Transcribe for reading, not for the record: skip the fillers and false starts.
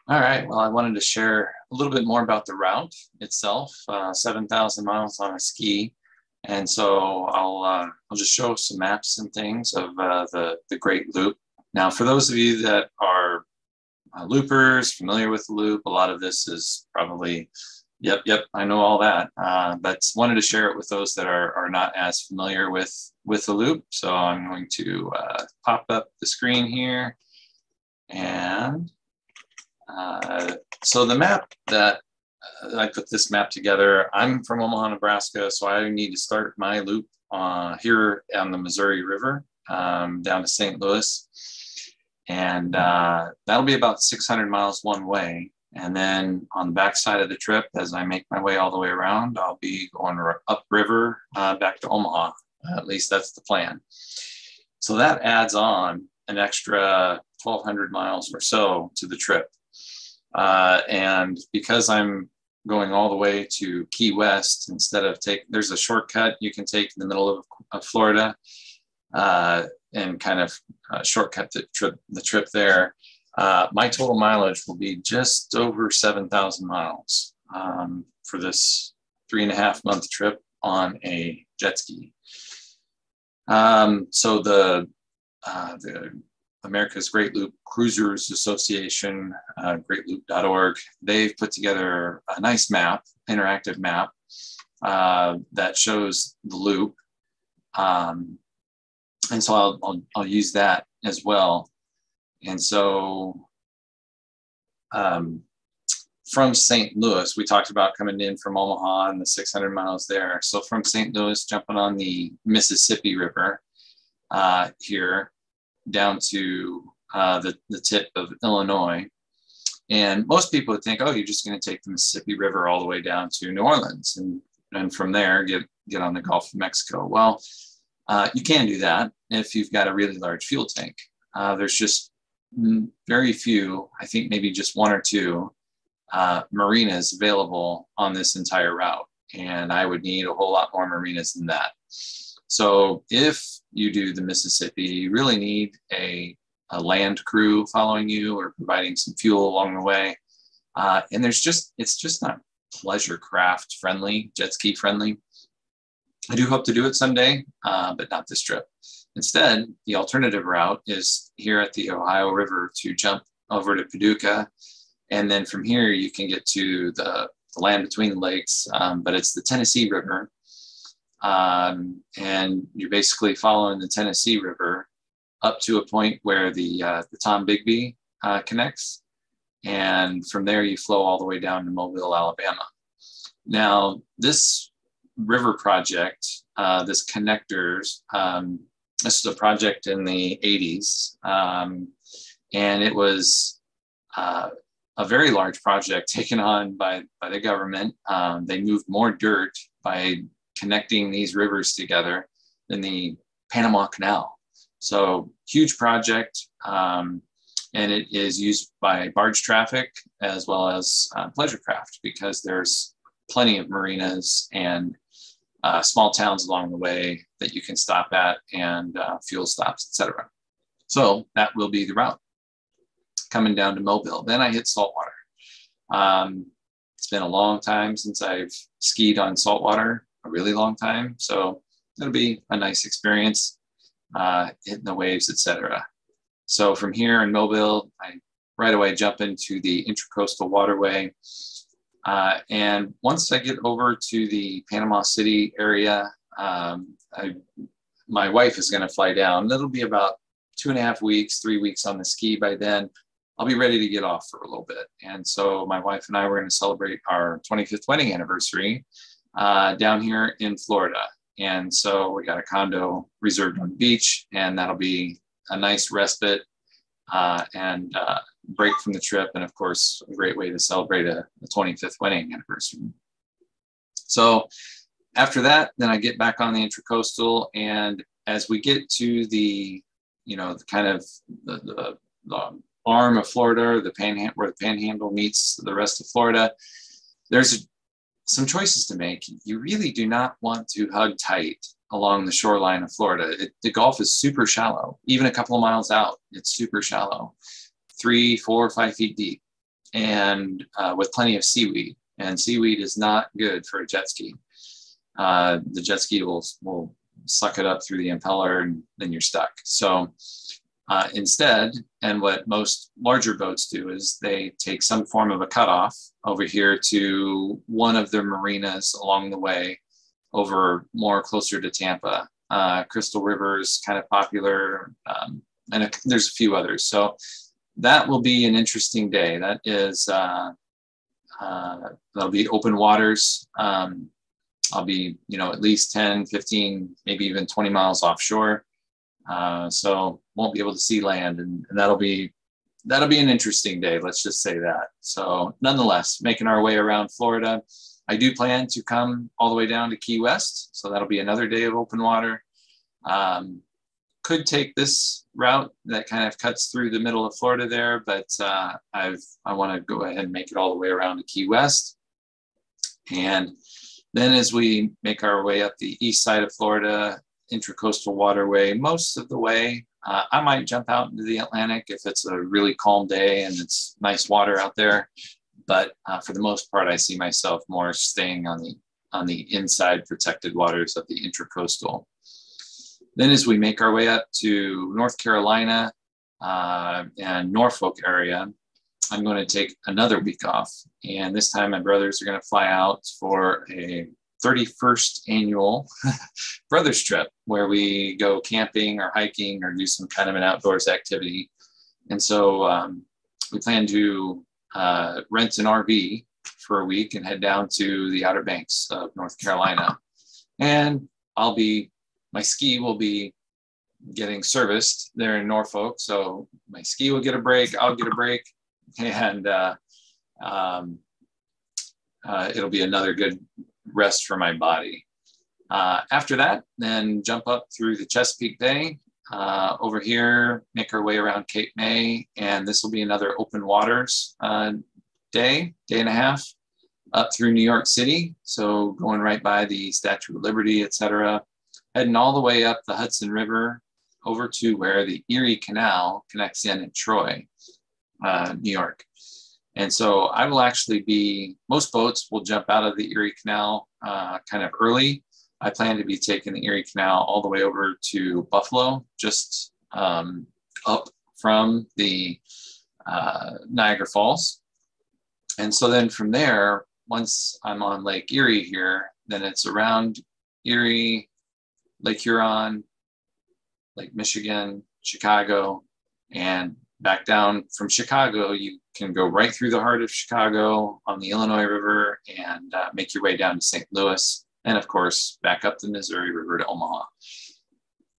All right. Well, I wanted to share a little bit more about the route itself, 7,000 miles on a ski. And so I'll just show some maps and things of the Great Loop. Now, for those of you that are loopers, familiar with the loop, a lot of this is probably, yep, I know all that. But wanted to share it with those that are not as familiar with the loop. So I'm going to pop up the screen here and so the map that I put this map together, I'm from Omaha, Nebraska, so I need to start my loop here on the Missouri River down to St. Louis. And that'll be about 600 miles one way. And then on the backside of the trip, as I make my way all the way around, I'll be going upriver back to Omaha. At least that's the plan. So that adds on an extra 1,200 miles or so to the trip. And because I'm going all the way to Key West, instead of there's a shortcut you can take in the middle of Florida and kind of shortcut the trip there. My total mileage will be just over 7,000 miles for this 3.5 month trip on a jet ski. So the America's Great Loop Cruisers Association, greatloop.org, they've put together a nice map, interactive map, that shows the loop. And so I'll use that as well. And so from St. Louis, we talked about coming in from Omaha and the 600 miles there. So from St. Louis, jumping on the Mississippi River here, down to the tip of Illinois. And most people would think, oh, you're just going to take the Mississippi River all the way down to New Orleans and from there get on the Gulf of Mexico. Well, you can do that if you've got a really large fuel tank. There's just very few, I think maybe just one or two marinas available on this entire route. And I would need a whole lot more marinas than that. So if you do the Mississippi, you really need a land crew following you or providing some fuel along the way. And it's just not pleasure craft friendly, jet ski friendly. I do hope to do it someday, but not this trip. Instead, the alternative route is here at the Ohio River to jump over to Paducah. And then from here, you can get to the land between the lakes, but it's the Tennessee River. And you're basically following the Tennessee River up to a point where the Tombigbee connects. And from there, you flow all the way down to Mobile, Alabama. Now, this river project, this connectors, this is a project in the 80s. And it was a very large project taken on by the government. They moved more dirt by connecting these rivers together than the Panama Canal. So huge project, and it is used by barge traffic as well as pleasure craft because there's plenty of marinas and small towns along the way that you can stop at and fuel stops, etc. So that will be the route coming down to Mobile. Then I hit saltwater. It's been a long time since I've skied on saltwater, a really long time. So it'll be a nice experience, hitting the waves, etc. So from here in Mobile, I right away jump into the Intracoastal Waterway. And once I get over to the Panama City area, my wife is going to fly down. It'll be about 2.5 weeks, 3 weeks on the ski by then. I'll be ready to get off for a little bit. And so my wife and I were going to celebrate our 25th wedding anniversary down here in Florida. And so we got a condo reserved on the beach, and that'll be a nice respite and break from the trip. And of course, a great way to celebrate a 25th wedding anniversary. So after that, then I get back on the Intracoastal. And as we get to the kind of the arm of Florida, the panhandle, where the panhandle meets the rest of Florida, there's some choices to make. You really do not want to hug tight along the shoreline of Florida. The Gulf is super shallow. Even a couple of miles out, it's super shallow, 3, 4, 5 feet deep. and with plenty of seaweed. And seaweed is not good for a jet ski. The jet ski will suck it up through the impeller, and then you're stuck. So instead, and what most larger boats do, is they take some form of a cutoff over here to one of their marinas along the way, over more closer to Tampa. Crystal River is kind of popular, and there's a few others. So that will be an interesting day. That is, that'll be open waters. I'll be, at least 10, 15, maybe even 20 miles offshore. So won't be able to see land, and that'll be an interesting day. Let's just say that. So nonetheless, making our way around Florida. I do plan to come all the way down to Key West. So that'll be another day of open water. Could take this route that kind of cuts through the middle of Florida there, but I want to go ahead and make it all the way around to Key West. And then as we make our way up the east side of Florida, Intracoastal Waterway, most of the way, I might jump out into the Atlantic if it's a really calm day and it's nice water out there. But for the most part, I see myself more staying on the inside protected waters of the Intracoastal. Then as we make our way up to North Carolina and Norfolk area, I'm going to take another week off. And this time my brothers are going to fly out for a 31st annual brothers trip, where we go camping or hiking or do some kind of an outdoors activity. And so we plan to rent an RV for a week and head down to the Outer Banks of North Carolina. And my ski will be getting serviced there in Norfolk. So my ski will get a break, I'll get a break, and it'll be another good rest for my body. After that, then jump up through the Chesapeake Bay, over here, make our way around Cape May, and this will be another open waters day and a half, up through New York City. So going right by the Statue of Liberty, etc., heading all the way up the Hudson River over to where the Erie Canal connects in Troy, New York. And so I will actually most boats will jump out of the Erie Canal kind of early. I plan to be taking the Erie Canal all the way over to Buffalo, just up from the Niagara Falls. And so then from there, once I'm on Lake Erie here, then it's around Erie, Lake Huron, Lake Michigan, Chicago, and back down from Chicago, you can go right through the heart of Chicago on the Illinois River and make your way down to St. Louis, and of course, back up the Missouri River to Omaha.